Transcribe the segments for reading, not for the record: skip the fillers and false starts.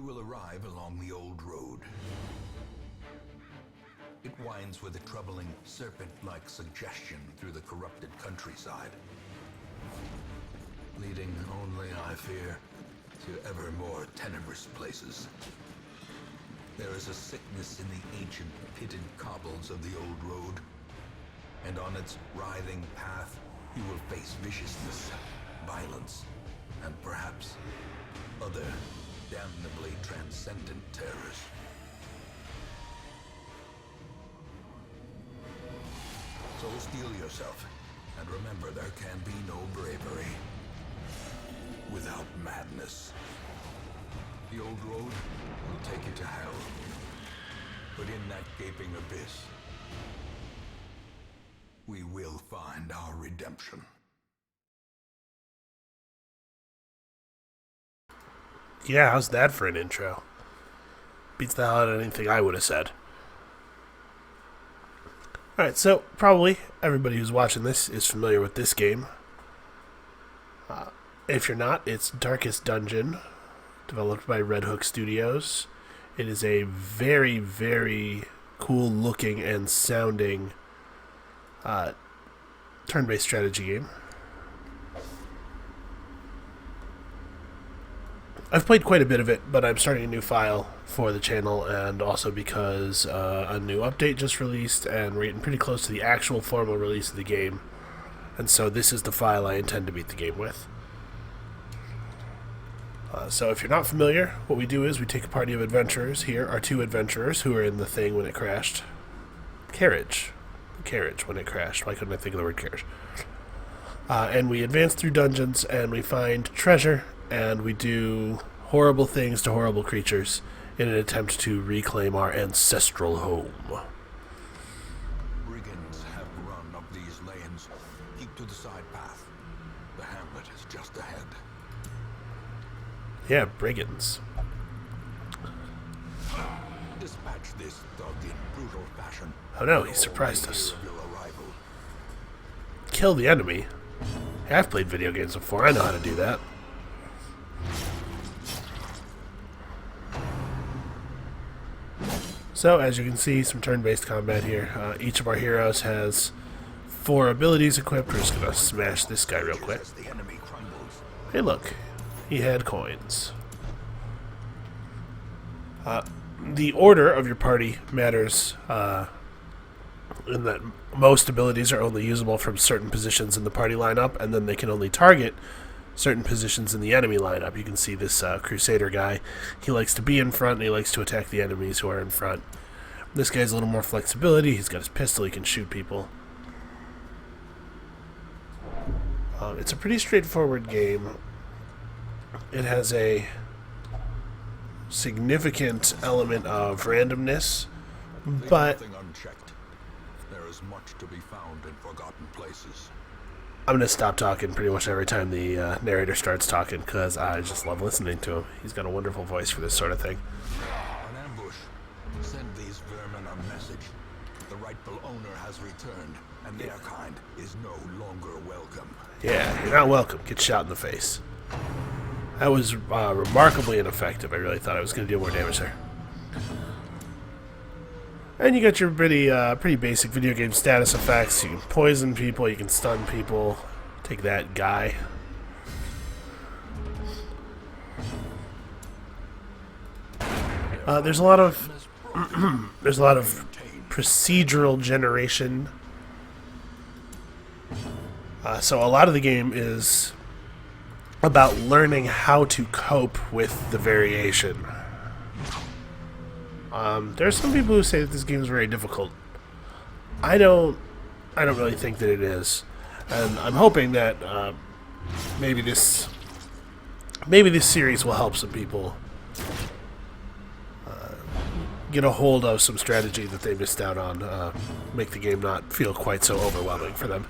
will arrive along the old road. It winds with a troubling serpent-like suggestion through the corrupted countryside, leading only, I fear, to ever more tenebrous places. There is a sickness in the ancient pitted cobbles of the old road, and on its writhing path you will face viciousness, violence, and perhaps other damnably transcendent terrors. So steel yourself, and remember there can be no bravery without madness. The old road will take you to hell, but in that gaping abyss, we will find our redemption. Yeah, how's that for an intro? Beats the hell out of anything I would have said. Alright, so probably everybody who's watching this is familiar with this game. If you're not, it's Darkest Dungeon, developed by Red Hook Studios. It is a very, very cool looking and sounding turn-based strategy game. I've played quite a bit of it, but I'm starting a new file for the channel, and also because a new update just released, and we're getting pretty close to the actual formal release of the game, and so this is the file I intend to beat the game with. So if you're not familiar, what we do is we take a party of adventurers. Here are two adventurers who are in the thing when it crashed. Carriage when it crashed. Why couldn't I think of the word carriage? And we advance through dungeons, and we find treasure, and we do horrible things to horrible creatures in an attempt to reclaim our ancestral home. Brigands have run up these lanes. Keep to the side path. The hamlet is just ahead. Yeah, brigands. Dispatch this thug in brutal fashion. Oh no, he surprised us. Kill the enemy? Hey, I've played video games before, I know how to do that. So, as you can see, some turn-based combat here. Each of our heroes has 4 abilities equipped. We're just going to smash this guy real quick. Hey look, he had coins. The order of your party matters in that most abilities are only usable from certain positions in the party lineup, and then they can only target certain positions in the enemy lineup. You can see this Crusader guy. He likes to be in front, and he likes to attack the enemies who are in front. This guy's a little more flexibility. He's got his pistol. He can shoot people. It's a pretty straightforward game. It has a significant element of randomness, but there is much to be found in forgotten places. I'm going to stop talking pretty much every time the narrator starts talking, because I just love listening to him. He's got a wonderful voice for this sort of thing. An ambush. Send these vermin a message. The rightful owner has returned, and their kind is no longer welcome. Yeah, you're not welcome. Get shot in the face. That was remarkably ineffective. I really thought I was going to deal more damage there. And you got your pretty basic video game status effects. You can poison people, you can stun people. Take that, guy. There's a lot of procedural generation. So a lot of the game is about learning how to cope with the variation. There are some people who say that this game is very difficult. I don't really think that it is, and I'm hoping that maybe this series will help some people get a hold of some strategy that they missed out on, make the game not feel quite so overwhelming for them.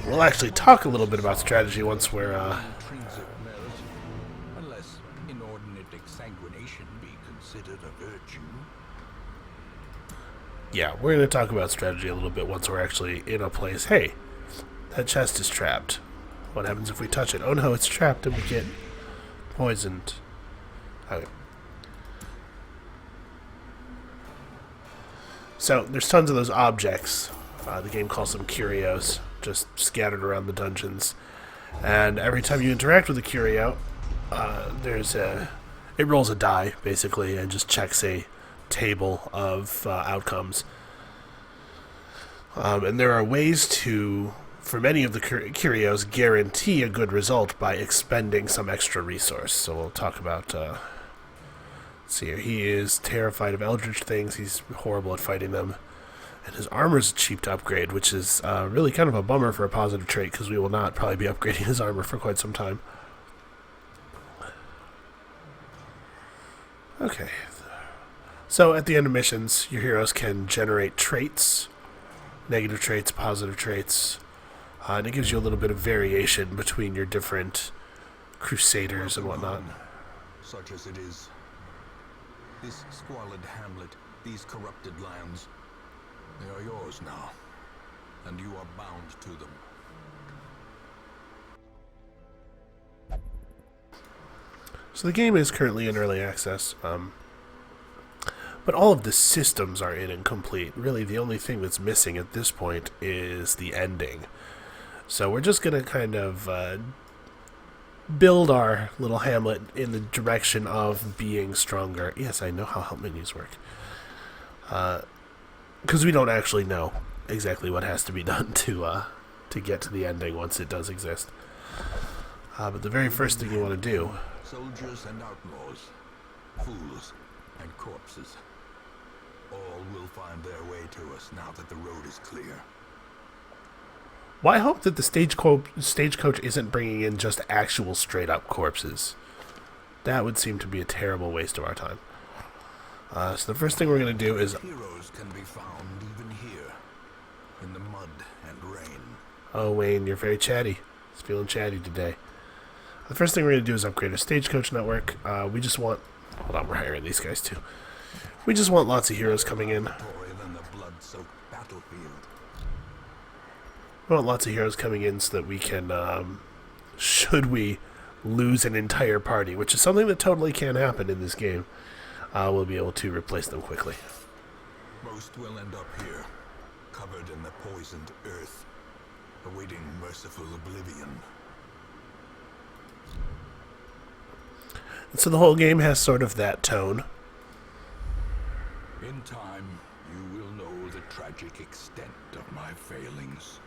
We'll actually talk a little bit about strategy once we're unless inordinate exsanguination be considered a virtue. Yeah, we're going to talk about strategy a little bit once we're actually in a place. Hey, that chest is trapped. What happens if we touch it? Oh no, it's trapped and we get poisoned. Okay. So, there's tons of those objects. The game calls them curios, just scattered around the dungeons. And every time you interact with a curio, it rolls a die, basically, and just checks a table of outcomes. And there are ways to, for many of the curios, guarantee a good result by expending some extra resource. So we'll talk about... let's see here. He is terrified of eldritch things. He's horrible at fighting them. And his armor's cheap to upgrade, which is really kind of a bummer for a positive trait, because we will not probably be upgrading his armor for quite some time. Okay. So at the end of missions, your heroes can generate traits, negative traits, positive traits, and it gives you a little bit of variation between your different crusaders and whatnot. Such as it is. This squalid hamlet, these corrupted lands, they are yours now, and you are bound to them. So the game is currently in early access, but all of the systems are in and complete. Really, the only thing that's missing at this point is the ending. So we're just going to kind of build our little hamlet in the direction of being stronger. Yes, I know how help menus work. Because we don't actually know exactly what has to be done to get to the ending once it does exist. But the very first thing you want to do... Soldiers and outlaws, fools and corpses, all will find their way to us now that the road is clear. Well, I hope that the stagecoach isn't bringing in just actual straight-up corpses. That would seem to be a terrible waste of our time. So the first thing we're going to do is... Heroes can be found even here, in the mud and rain. Oh, Wayne, you're very chatty. He's feeling chatty today. The first thing we're going to do is upgrade our stagecoach network. We just want... Hold on, we're hiring these guys too. We just want lots of heroes coming in. We want lots of heroes coming in so that we can, should we lose an entire party, which is something that totally can happen in this game, we'll be able to replace them quickly. Most will end up here, covered in the poisoned earth, awaiting merciful oblivion. And so the whole game has sort of that tone. In time, you will know the tragic extent of my failings.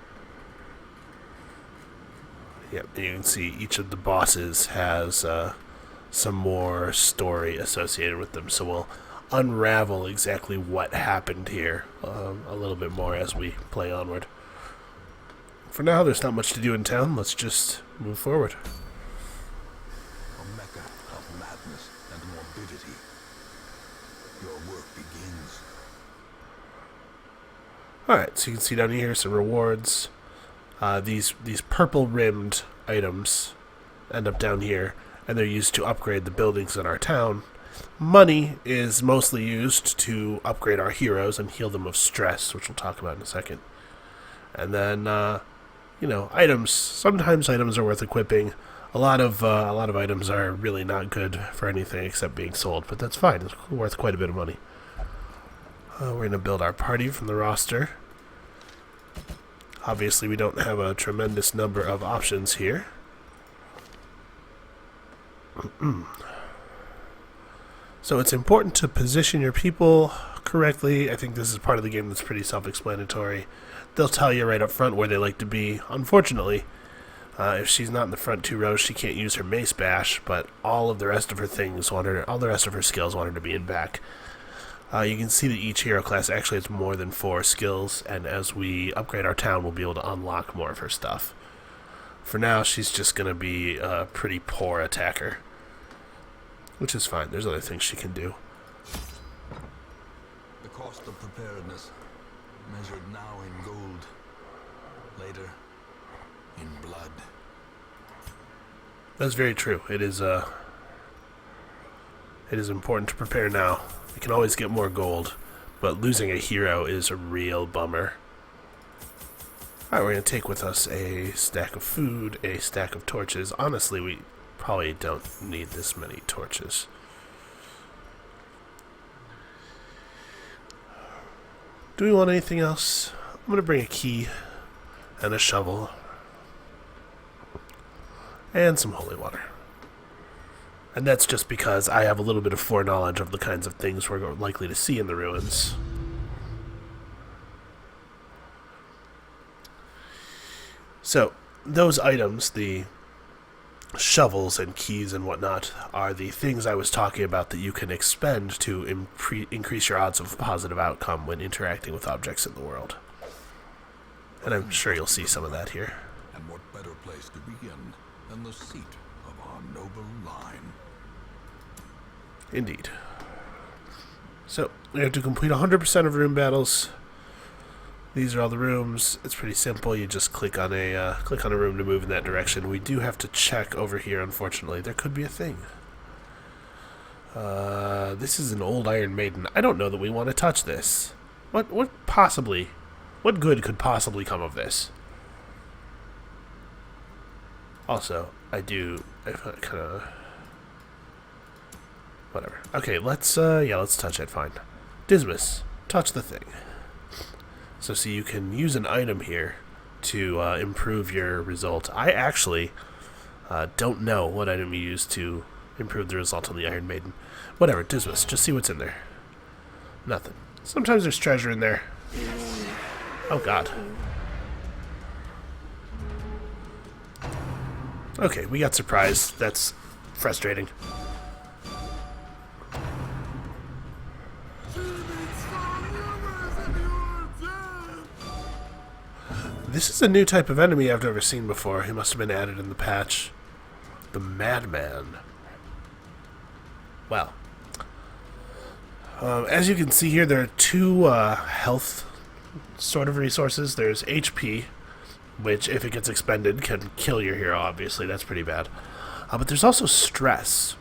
Yep, you can see each of the bosses has some more story associated with them, so we'll unravel exactly what happened here a little bit more as we play onward. For now, there's not much to do in town. Let's just move forward. A mecca of madness and morbidity. Your work begins. Alright, so you can see down here some rewards. These purple-rimmed items end up down here, and they're used to upgrade the buildings in our town. Money is mostly used to upgrade our heroes and heal them of stress, which we'll talk about in a second. And then, items. Sometimes items are worth equipping. A lot of items are really not good for anything except being sold, but that's fine. It's worth quite a bit of money. We're going to build our party from the roster. Obviously, we don't have a tremendous number of options here. So it's important to position your people correctly. I think this is part of the game that's pretty self-explanatory. They'll tell you right up front where they like to be. Unfortunately, if she's not in the front two rows, she can't use her mace bash, but all of the rest of her things all the rest of her skills want her to be in back. You can see that each hero class actually has more than 4 skills, and as we upgrade our town, we'll be able to unlock more of her stuff. For now, she's just going to be a pretty poor attacker, which is fine. There's other things she can do. The cost of preparedness, measured now in gold, later in blood. That's very true. It is important to prepare now. We can always get more gold, but losing a hero is a real bummer. Alright, we're going to take with us a stack of food, a stack of torches. Honestly, we probably don't need this many torches. Do we want anything else? I'm going to bring a key and a shovel and some holy water. And that's just because I have a little bit of foreknowledge of the kinds of things we're likely to see in the ruins. So, those items, the shovels and keys and whatnot, are the things I was talking about that you can expend to increase your odds of a positive outcome when interacting with objects in the world. And I'm sure you'll see some of that here. And what better place to begin than the seat of our noble line? Indeed. So, we have to complete 100% of room battles. These are all the rooms. It's pretty simple. You just click on a room to move in that direction. We do have to check over here, unfortunately. There could be a thing. This is an old Iron Maiden. I don't know that we want to touch this. What good could possibly come of this? Also, whatever. Okay, let's touch it, fine. Dismas, touch the thing. So see, you can use an item here to improve your result. I actually don't know what item you use to improve the result on the Iron Maiden. Whatever, Dismas, just see what's in there. Nothing. Sometimes there's treasure in there. Oh god. Okay, we got surprised. That's frustrating. This is a new type of enemy I've never seen before. He must have been added in the patch. The Madman. Well. As you can see here, there are two health sort of resources. There's HP, which if it gets expended can kill your hero, obviously. That's pretty bad. But there's also stress.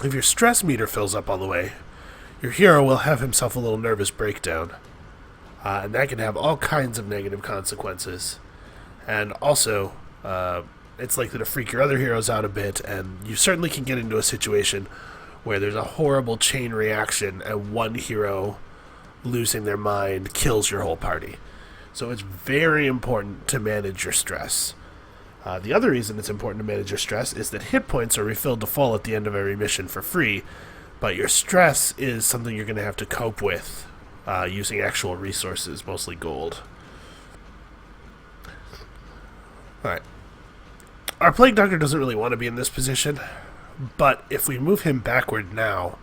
If your stress meter fills up all the way, your hero will have himself a little nervous breakdown. And that can have all kinds of negative consequences. And also, it's likely to freak your other heroes out a bit, and you certainly can get into a situation where there's a horrible chain reaction and one hero losing their mind kills your whole party. So it's very important to manage your stress. The other reason it's important to manage your stress is that hit points are refilled to full at the end of every mission for free, but your stress is something you're going to have to cope with. Using actual resources, mostly gold. Alright. Our Plague Doctor doesn't really want to be in this position, but if we move him backward now,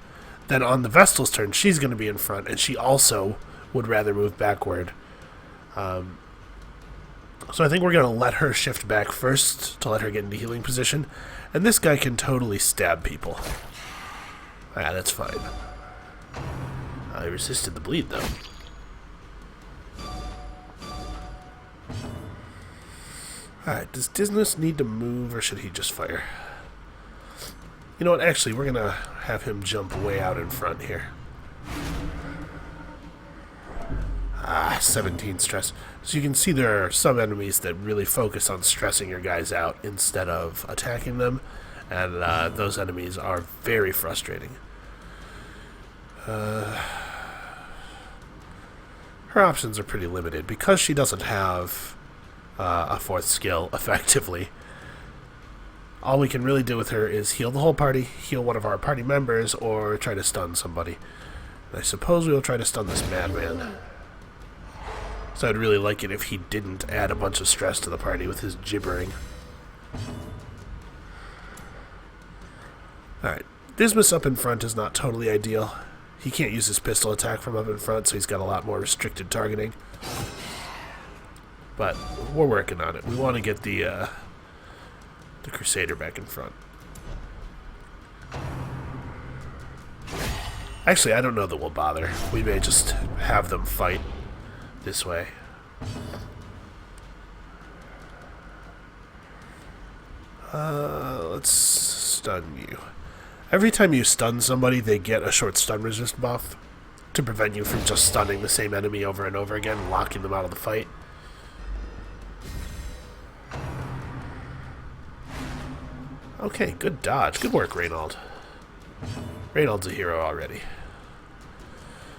then on the Vestal's turn, she's going to be in front, and she also would rather move backward. So I think we're going to let her shift back first, to let her get into healing position, and this guy can totally stab people. Ah, that's fine. I resisted the bleed, though. Alright, does Dismas need to move, or should he just fire? You know what, actually, we're gonna have him jump way out in front here. 17 stress. So you can see there are some enemies that really focus on stressing your guys out instead of attacking them, and those enemies are very frustrating. Her options are pretty limited because she doesn't have a fourth skill effectively. All we can really do with her is heal the whole party, heal one of our party members, or try to stun somebody. And I suppose we will try to stun this madman. So I'd really like it if he didn't add a bunch of stress to the party with his gibbering. Alright, Dismas up in front is not totally ideal. He can't use his pistol attack from up in front, so he's got a lot more restricted targeting. But we're working on it. We want to get the Crusader back in front. Actually, I don't know that we'll bother. We may just have them fight this way. Let's stun you. Every time you stun somebody, they get a short stun resist buff to prevent you from just stunning the same enemy over and over again, locking them out of the fight. Okay, good dodge. Good work, Reynold. Reynold's a hero already.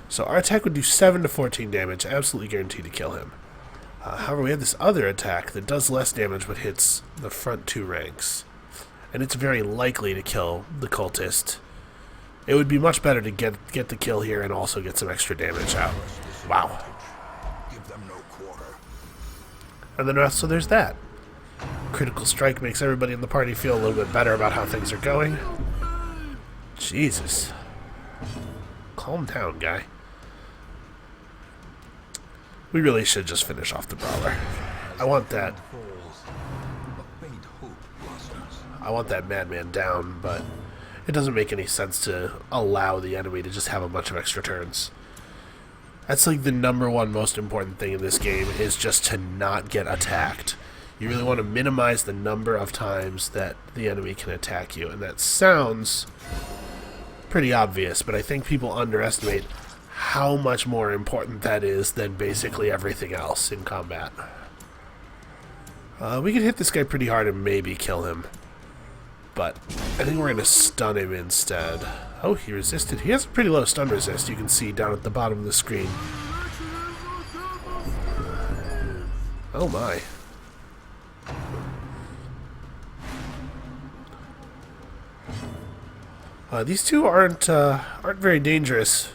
So our attack would do 7 to 14 damage, absolutely guaranteed to kill him. However, we have this other attack that does less damage but hits the front 2 ranks. And it's very likely to kill the cultist. It would be much better to get the kill here and also get some extra damage out. Wow. And then so there's that. Critical strike makes everybody in the party feel a little bit better about how things are going. Jesus. Calm down, guy. We really should just finish off the brawler. I want that madman down, but it doesn't make any sense to allow the enemy to just have a bunch of extra turns. That's like the #1 most important thing in this game, is just to not get attacked. You really want to minimize the number of times that the enemy can attack you, and that sounds pretty obvious, but I think people underestimate how much more important that is than basically everything else in combat. We could hit this guy pretty hard and maybe kill him, but I think we're going to stun him instead. Oh, he resisted. He has a pretty low stun resist, you can see down at the bottom of the screen. Oh my. These two aren't very dangerous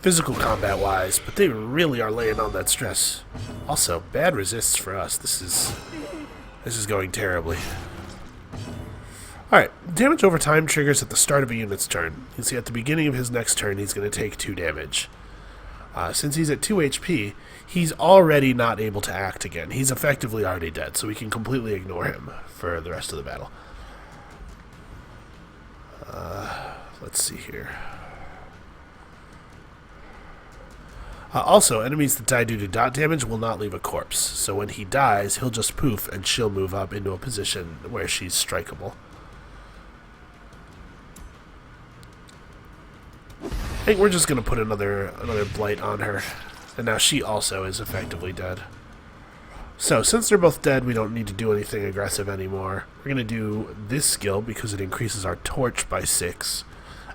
physical combat wise, but they really are laying on that stress. Also, bad resists for us. This is going terribly. Alright, damage over time triggers at the start of a unit's turn. You can see at the beginning of his next turn he's going to take 2 damage. Since he's at 2 HP, he's already not able to act again. He's effectively already dead, so we can completely ignore him for the rest of the battle. Let's see here. Also, enemies that die due to dot damage will not leave a corpse. So when he dies, he'll just poof and she'll move up into a position where she's strikeable. I think we're just going to put another blight on her. And now she also is effectively dead. So, since they're both dead, we don't need to do anything aggressive anymore. We're going to do this skill because it increases our torch by 6.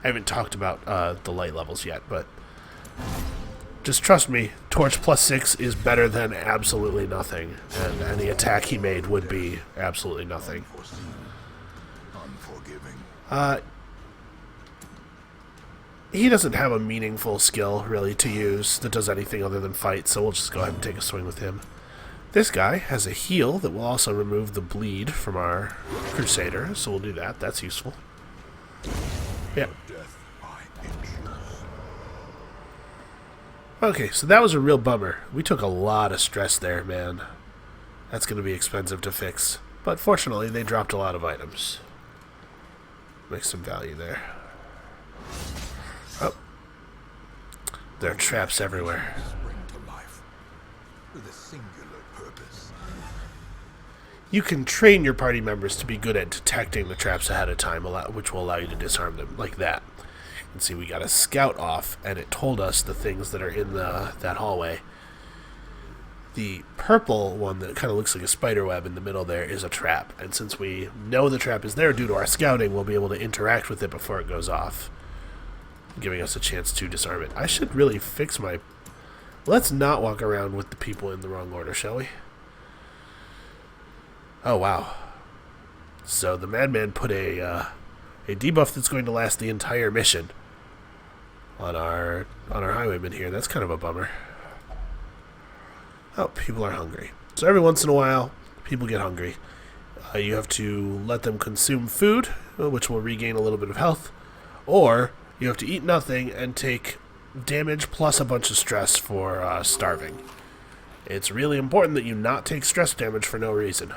I haven't talked about the light levels yet, but just trust me, torch plus 6 is better than absolutely nothing. And any attack he made would be absolutely nothing. He doesn't have a meaningful skill, really, to use that does anything other than fight, so we'll just go ahead and take a swing with him. This guy has a heal that will also remove the bleed from our Crusader, so we'll do that. That's useful. Yeah. Okay, so that was a real bummer. We took a lot of stress there, man. That's going to be expensive to fix. But fortunately, they dropped a lot of items. Makes some value there. Oh. There are traps everywhere. You can train your party members to be good at detecting the traps ahead of time, which will allow you to disarm them, like that. You can see we got a scout off, and it told us the things that are in that hallway. The purple one that kind of looks like a spider web in the middle there is a trap, and since we know the trap is there due to our scouting, we'll be able to interact with it before it goes off, giving us a chance to disarm it. I should really fix my... Let's not walk around with the people in the wrong order, shall we? Oh, wow. So the madman put a debuff that's going to last the entire mission on our highwayman here. That's kind of a bummer. Oh, people are hungry. So every once in a while, people get hungry. You have to let them consume food, which will regain a little bit of health, or you have to eat nothing and take damage plus a bunch of stress for starving. It's really important that you not take stress damage for no reason.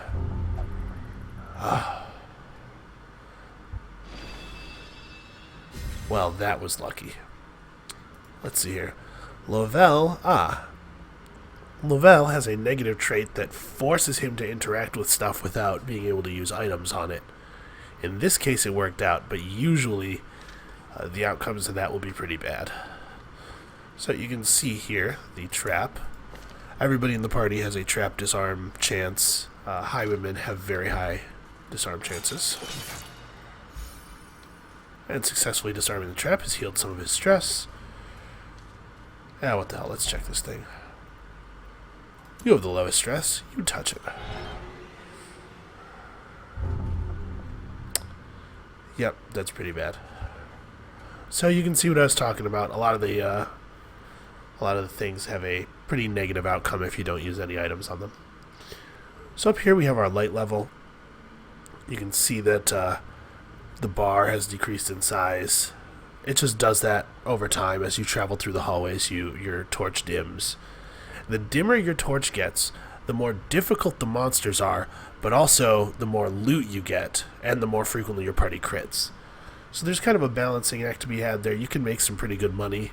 Well, that was lucky. Let's see here. Lovell has a negative trait that forces him to interact with stuff without being able to use items on it. In this case, it worked out, but usually the outcomes of that will be pretty bad. So you can see here the trap. Everybody in the party has a trap disarm chance. Highwaymen have very high disarm chances. And successfully disarming the trap has healed some of his stress. Ah, what the hell, let's check this thing. You have the lowest stress, you touch it. Yep, that's pretty bad. So you can see what I was talking about. A lot of the things have a pretty negative outcome if you don't use any items on them. So up here we have our light level. You can see that the bar has decreased in size. It just does that over time as you travel through the hallways. Your torch dims. The dimmer your torch gets, the more difficult the monsters are, but also the more loot you get, and the more frequently your party crits. So there's kind of a balancing act to be had there. You can make some pretty good money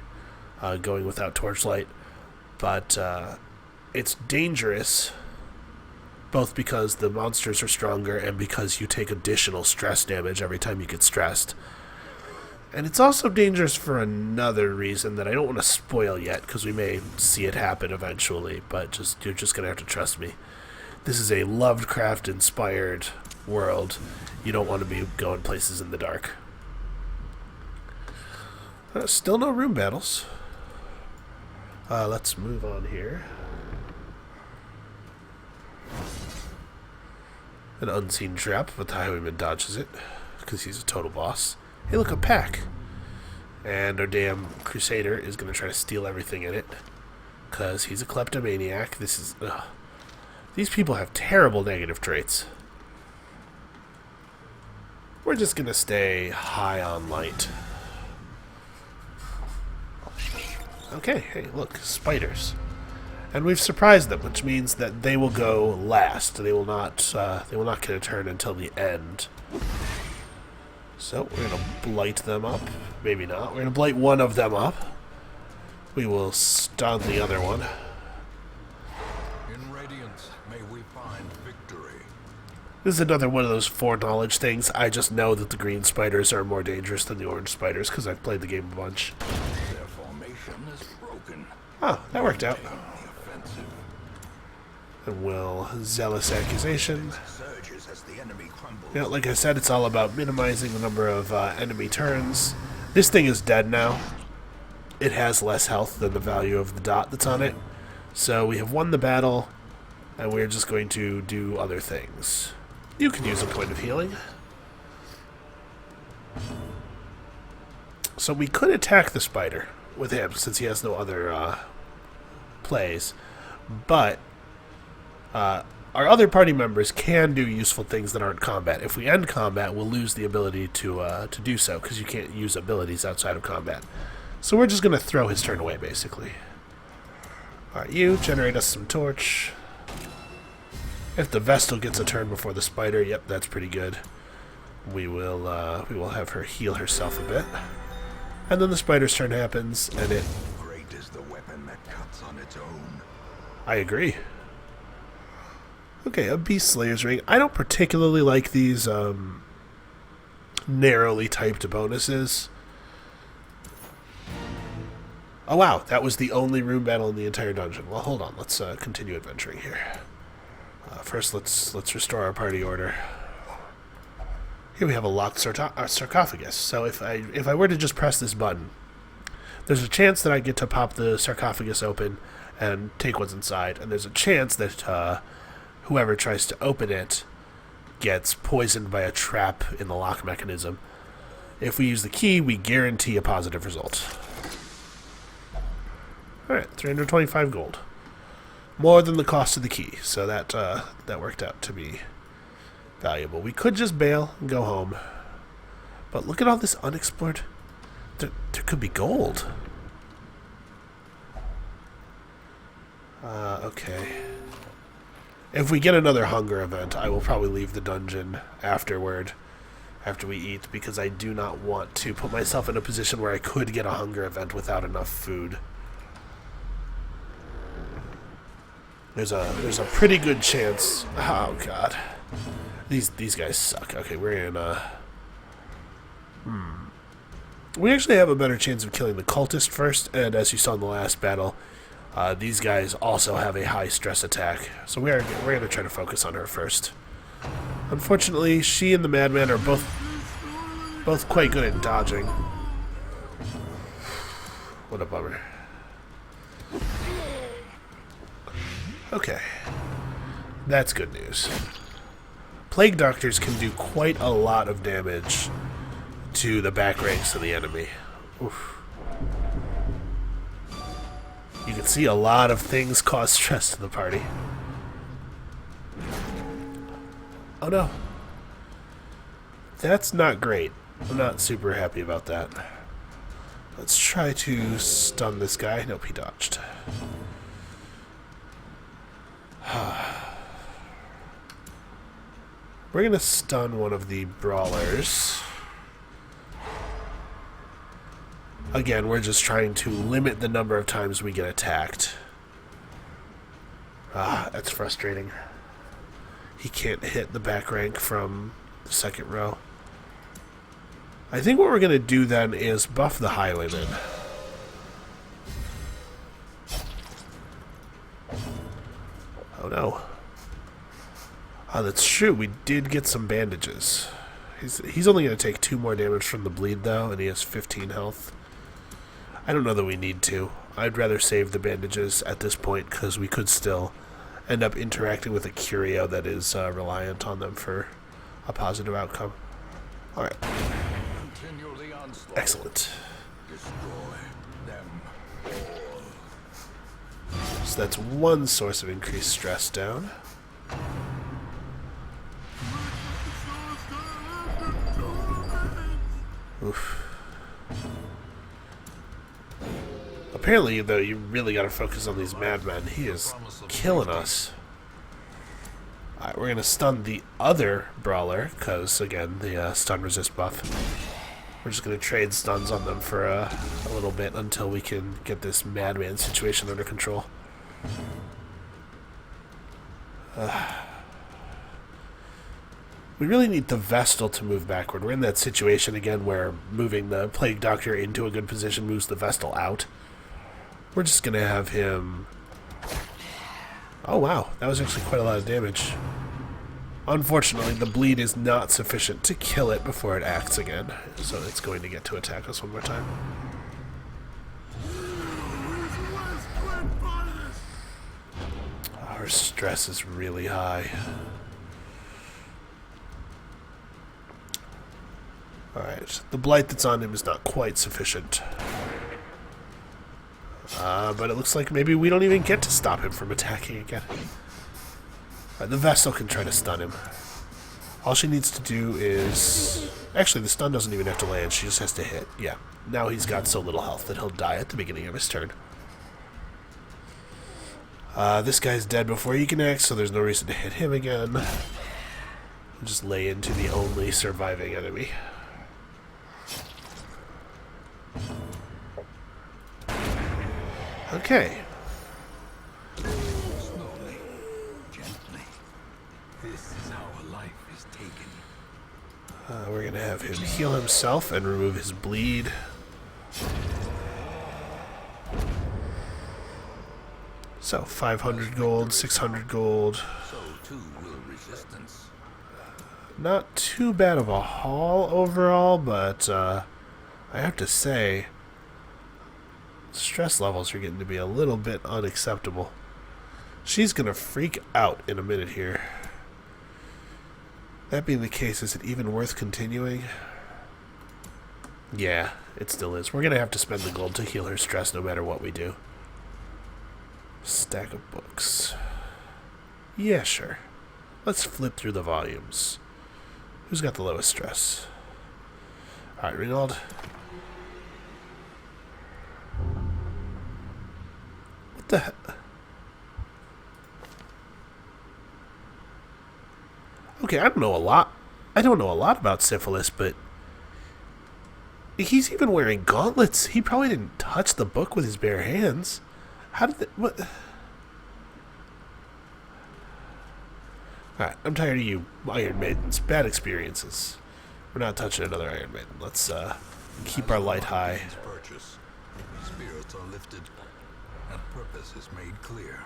going without torchlight, but it's dangerous, both because the monsters are stronger and because you take additional stress damage every time you get stressed. And it's also dangerous for another reason that I don't want to spoil yet, because we may see it happen eventually, but you're just going to have to trust me. This is a Lovecraft-inspired world. You don't want to be going places in the dark. Still no room battles. Let's move on here. An unseen trap, but the highwayman dodges it, because he's a total boss. Hey, look, a pack. And our damn crusader is going to try to steal everything in it, because he's a kleptomaniac. This is... Ugh. These people have terrible negative traits. We're just going to stay high on light. Okay, hey, look, spiders. And we've surprised them, which means that they will go last. They will not get a turn until the end. So we're going to blight them up. Maybe not. We're going to blight one of them up. We will stun the other one. In Radiance, may we find victory. This is another one of those foreknowledge things. I just know that the green spiders are more dangerous than the orange spiders because I've played the game a bunch. Their formation is broken. Oh, that worked out. And we'll zealous accusation. Surges as the enemy crumbles. Yeah, like I said, it's all about minimizing the number of enemy turns. This thing is dead now. It has less health than the value of the dot that's on it. So we have won the battle, and we're just going to do other things. You can use a point of healing. So we could attack the spider with him, since he has no other plays. But our other party members can do useful things that aren't combat. If we end combat, we'll lose the ability to do so, because you can't use abilities outside of combat. So we're just going to throw his turn away, basically. Alright, you generate us some torch. If the Vestal gets a turn before the spider, yep, that's pretty good. We will have her heal herself a bit. And then the spider's turn happens, and it... Great is the weapon that cuts on its own. I agree. Okay, a Beast Slayer's Ring. I don't particularly like these narrowly typed bonuses. Oh wow, that was the only room battle in the entire dungeon. Well, hold on, let's continue adventuring here. First, let's restore our party order. Here we have a locked sarcophagus. So if I were to just press this button, there's a chance that I get to pop the sarcophagus open and take what's inside, and there's a chance that whoever tries to open it gets poisoned by a trap in the lock mechanism. If we use the key, we guarantee a positive result. Alright, 325 gold. More than the cost of the key, so that worked out to be valuable. We could just bail and go home. But look at all this unexplored... There could be gold. Okay. If we get another hunger event, I will probably leave the dungeon after we eat, because I do not want to put myself in a position where I could get a hunger event without enough food. There's a pretty good chance. Oh god, these guys suck. Okay, we're in. We actually have a better chance of killing the cultist first, and as you saw in the last battle, these guys also have a high stress attack. So we're gonna try to focus on her first. Unfortunately, she and the madman are both quite good at dodging. What a bummer. Okay. That's good news. Plague Doctors can do quite a lot of damage to the back ranks of the enemy. Oof. You can see a lot of things cause stress to the party. Oh no. That's not great. I'm not super happy about that. Let's try to stun this guy. Nope, he dodged. We're going to stun one of the brawlers. Again, we're just trying to limit the number of times we get attacked. That's frustrating. He can't hit the back rank from the second row. I think what we're going to do then is buff the highwayman. Oh no. Oh, that's true. We did get some bandages. He's only going to take 2 more damage from the bleed, though, and he has 15 health. I don't know that we need to. I'd rather save the bandages at this point, because we could still end up interacting with a curio that is reliant on them for a positive outcome. Alright. Excellent. So that's one source of increased stress down. Oof. Apparently, though, you really gotta focus on these madmen. He is killing us. Alright, we're gonna stun the other brawler, because, again, the stun resist buff. We're just gonna trade stuns on them for a little bit until we can get this madman situation under control. We really need the Vestal to move backward. We're in that situation again where moving the Plague Doctor into a good position moves the Vestal out. We're just going to have him... Oh wow, that was actually quite a lot of damage. Unfortunately, the bleed is not sufficient to kill it before it acts again, so it's going to get to attack us one more time. Our stress is really high. Alright, the blight that's on him is not quite sufficient. But it looks like maybe we don't even get to stop him from attacking again. Alright, the Vestal can try to stun him. All she needs to do is... Actually, the stun doesn't even have to land, she just has to hit. Yeah, now he's got so little health that he'll die at the beginning of his turn. This guy's dead before he can act, so there's no reason to hit him again. We'll just lay into the only surviving enemy. Okay. Slowly, gently. This is how a life is taken. We're gonna have him heal himself and remove his bleed. So 500 gold, 600 gold. So too will resistance. Not too bad of a haul overall, but I have to say, stress levels are getting to be a little bit unacceptable. She's gonna freak out in a minute here. That being the case, is it even worth continuing? Yeah, it still is. We're gonna have to spend the gold to heal her stress no matter what we do. Stack of books. Yeah, sure. Let's flip through the volumes. Who's got the lowest stress? Alright, Reynald. What the heck? Okay, I don't know a lot. I don't know a lot about syphilis, but he's even wearing gauntlets. He probably didn't touch the book with his bare hands. How did what? Alright, I'm tired of you Iron Maidens. Bad experiences. We're not touching another Iron Maiden. Let's keep our light high. Purchase. Spirits are lifted, and purpose is made clear.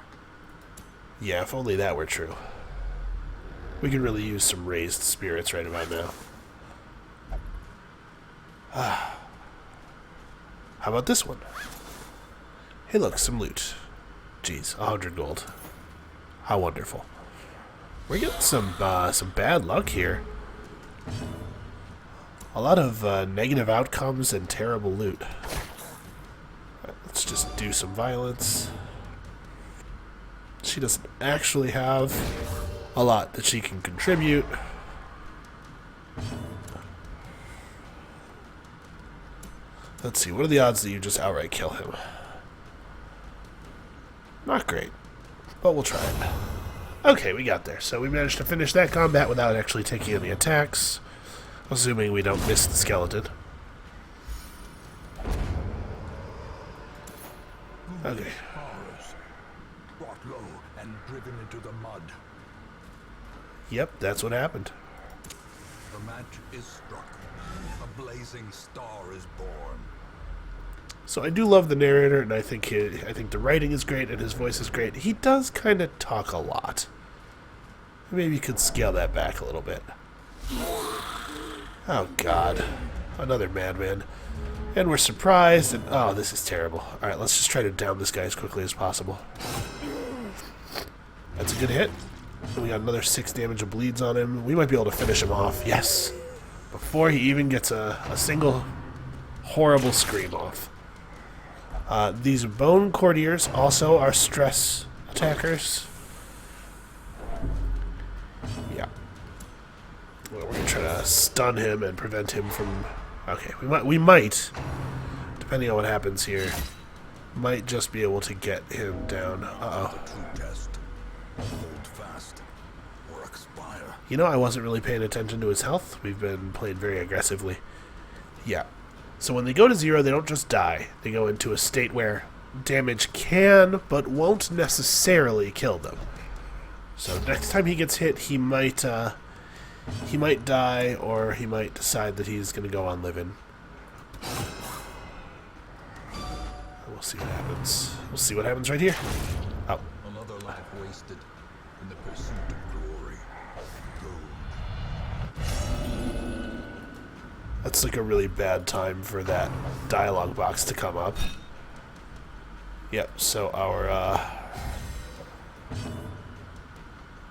Yeah, if only that were true. We could really use some raised spirits right about now. How about this one? Hey look, some loot. Jeez, 100 gold. How wonderful. We're getting some bad luck here. A lot of negative outcomes and terrible loot. Right, let's just do some violence. She doesn't actually have a lot that she can contribute. Let's see, what are the odds that you just outright kill him? Not great, but we'll try it. Okay, we got there. So we managed to finish that combat without actually taking any attacks, assuming we don't miss the skeleton. Okay. Brought low and driven into the mud. Yep, that's what happened. The match is struck. A blazing star is born. So I do love the narrator, and I think the writing is great and his voice is great. He does kind of talk a lot. Maybe you could scale that back a little bit. Oh God, another madman. And we're surprised, and oh, this is terrible. Alright, let's just try to down this guy as quickly as possible. That's a good hit. And we got another 6 damage of bleeds on him. We might be able to finish him off. Yes! Before he even gets a single horrible scream off. These bone courtiers also are stress attackers. Yeah. Well, we're going to try to stun him and prevent him from... Okay, we might, depending on what happens here, might just be able to get him down. Uh-oh. Hold fast or expire. You know, I wasn't really paying attention to his health. We've been playing very aggressively. Yeah. So when they go to 0, they don't just die. They go into a state where damage can, but won't necessarily kill them. So next time he gets hit, he might die, or he might decide that he's going to go on living. We'll see what happens. We'll see what happens right here. Oh. Another life wasted in the pursuit of glory. Gold. That's like a really bad time for that dialogue box to come up. Yep, so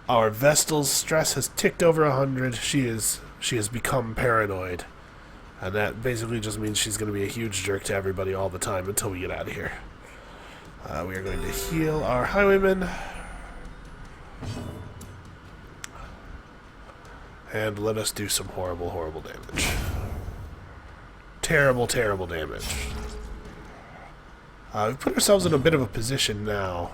our Vestal's stress has ticked over 100. She has become paranoid. And that basically just means she's going to be a huge jerk to everybody all the time until we get out of here. We are going to heal our highwayman. And let us do some horrible, horrible damage. Terrible, terrible damage. We've put ourselves in a bit of a position now.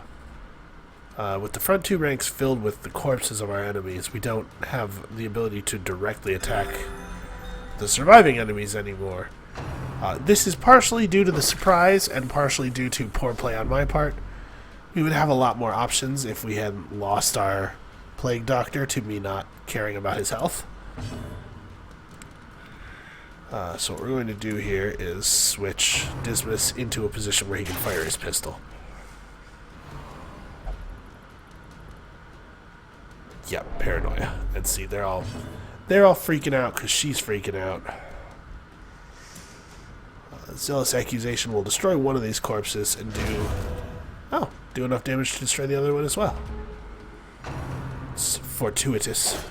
With the front 2 ranks filled with the corpses of our enemies, we don't have the ability to directly attack the surviving enemies anymore. This is partially due to the surprise and partially due to poor play on my part. We would have a lot more options if we hadn't lost our Plague Doctor to me not caring about his health. So what we're going to do here is switch Dismas into a position where he can fire his pistol. Yep, paranoia. And see, they're all freaking out because she's freaking out. Zealous Accusation will destroy one of these corpses and do enough damage to destroy the other one as well. It's fortuitous.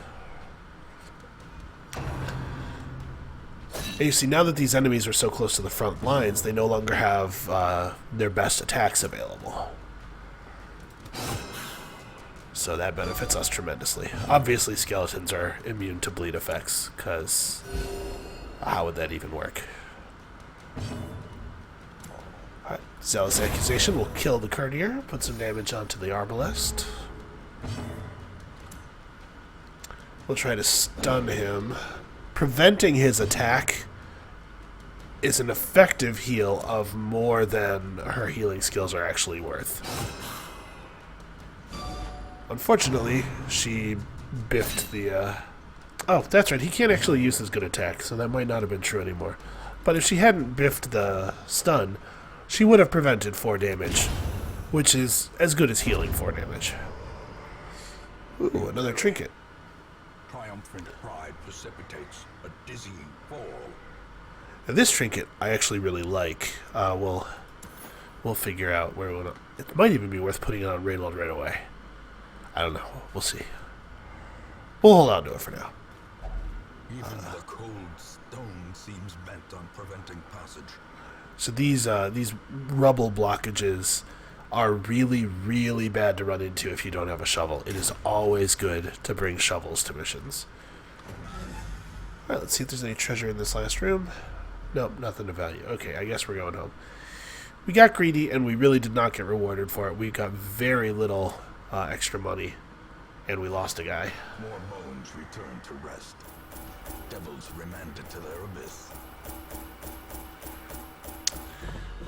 And you see, now that these enemies are so close to the front lines, they no longer have their best attacks available. So that benefits us tremendously. Obviously, skeletons are immune to bleed effects, because how would that even work? Alright, Zealous Accusation will kill the courtier, put some damage onto the arbalest. We'll try to stun him. Preventing his attack is an effective heal of more than her healing skills are actually worth. Unfortunately, she biffed the... Oh, that's right, he can't actually use his good attack, so that might not have been true anymore. But if she hadn't biffed the stun, she would have prevented 4 damage, which is as good as healing 4 damage. Ooh, another trinket. infant pride precipitates a dizzying fall. Now this trinket I actually really like. We'll figure out where we'll... It might even be worth putting it on Reynold right away. I don't know. We'll see. We'll hold on to it for now. Even the cold stone seems bent on preventing passage. So these rubble blockages are really, really bad to run into if you don't have a shovel. It is always good to bring shovels to missions. Alright, let's see if there's any treasure in this last room. Nope, nothing of value. Okay, I guess we're going home. We got greedy, and we really did not get rewarded for it. We got very little extra money, and we lost a guy. More bones return to rest. Devils remanded to their abyss.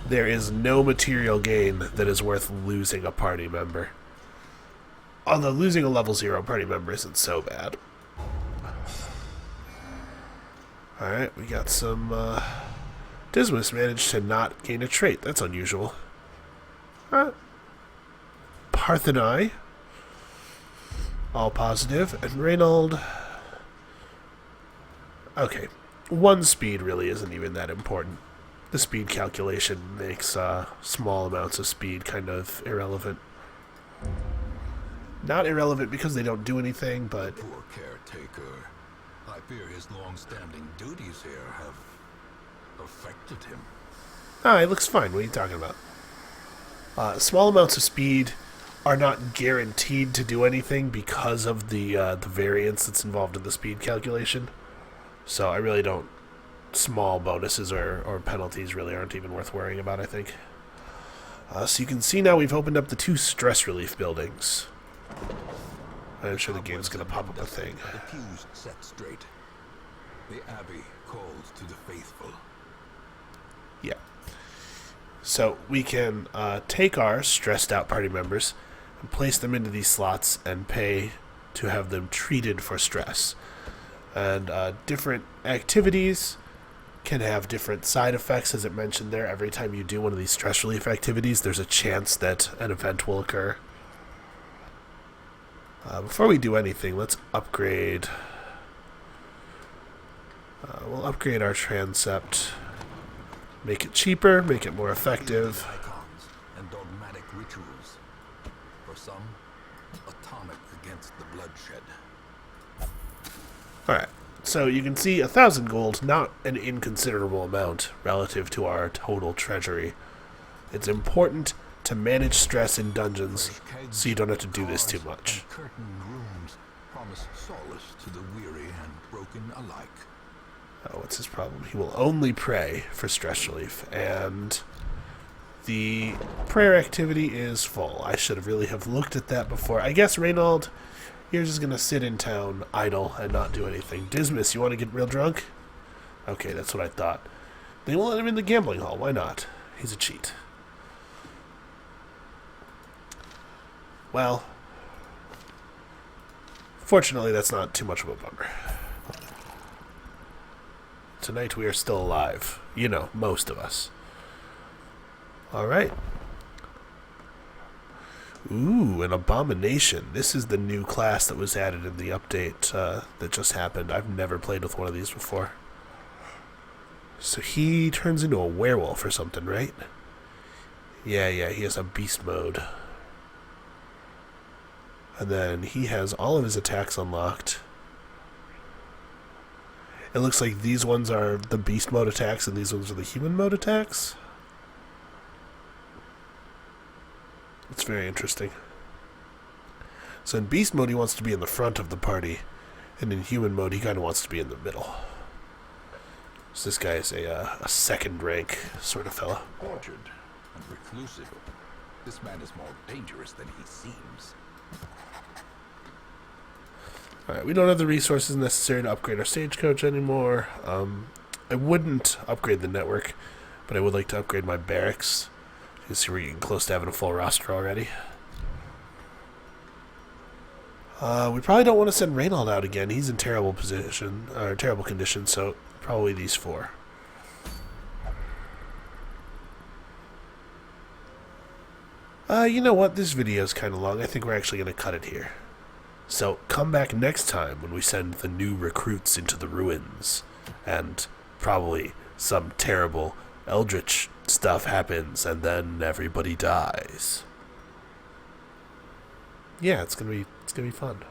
There is no material gain that is worth losing a party member. Although losing a level 0 party member isn't so bad. Alright, we got some... Dismas managed to not gain a trait. That's unusual. Parthenai. All positive. And Reynold... Okay. 1 speed really isn't even that important. The speed calculation makes small amounts of speed kind of irrelevant. Not irrelevant because they don't do anything, but... Poor caretaker. I fear his long-standing duties here have affected him. Ah, he looks fine. What are you talking about? Small amounts of speed are not guaranteed to do anything because of the variance that's involved in the speed calculation. So I really don't... Small bonuses or penalties really aren't even worth worrying about, I think. So you can see now we've opened up the 2 stress relief buildings. I'm sure the game's going to pop up a thing. The pews set straight. The abbey calls to the faithful. Yeah. So we can take our stressed out party members and place them into these slots and pay to have them treated for stress. And different activities can have different side effects, as it mentioned there. Every time you do one of these stress relief activities, there's a chance that an event will occur. Before we do anything, let's upgrade. We'll upgrade our transept. Make it cheaper, make it more effective. Icons and dogmatic rituals. For some, atomic against the bloodshed. Alright, so you can see 1,000 gold, not an inconsiderable amount relative to our total treasury. It's important to manage stress in dungeons so you don't have to do this too much. Curtained rooms promise solace to the weary and broken alike. Oh, what's his problem? He will only pray for stress relief, and the prayer activity is full. I should have really have looked at that before. I guess Reynold, you're just going to sit in town idle and not do anything. Dismas, you want to get real drunk? Okay, that's what I thought. They won't let him in the gambling hall. Why not? He's a cheat. Well, fortunately, that's not too much of a bummer. Tonight we are still alive. You know, most of us. Alright. Ooh, an abomination. This is the new class that was added in the update that just happened. I've never played with one of these before. So he turns into a werewolf or something, right? Yeah, he has a beast mode. And then he has all of his attacks unlocked. It looks like these ones are the beast mode attacks and these ones are the human mode attacks. It's very interesting. So in beast mode he wants to be in the front of the party, and in human mode he kind of wants to be in the middle. So this guy is a second rank sort of fella. Tortured and reclusive. This man is more dangerous than he seems. Alright, we don't have the resources necessary to upgrade our stagecoach anymore. I wouldn't upgrade the network, but I would like to upgrade my barracks. You can see we're getting close to having a full roster already. We probably don't want to send Reynold out again. He's in terrible position, or terrible condition, so probably these 4. You know what? This video is kind of long. I think we're actually going to cut it here. So come back next time when we send the new recruits into the ruins, and probably some terrible eldritch stuff happens, and then everybody dies. Yeah, it's gonna be fun.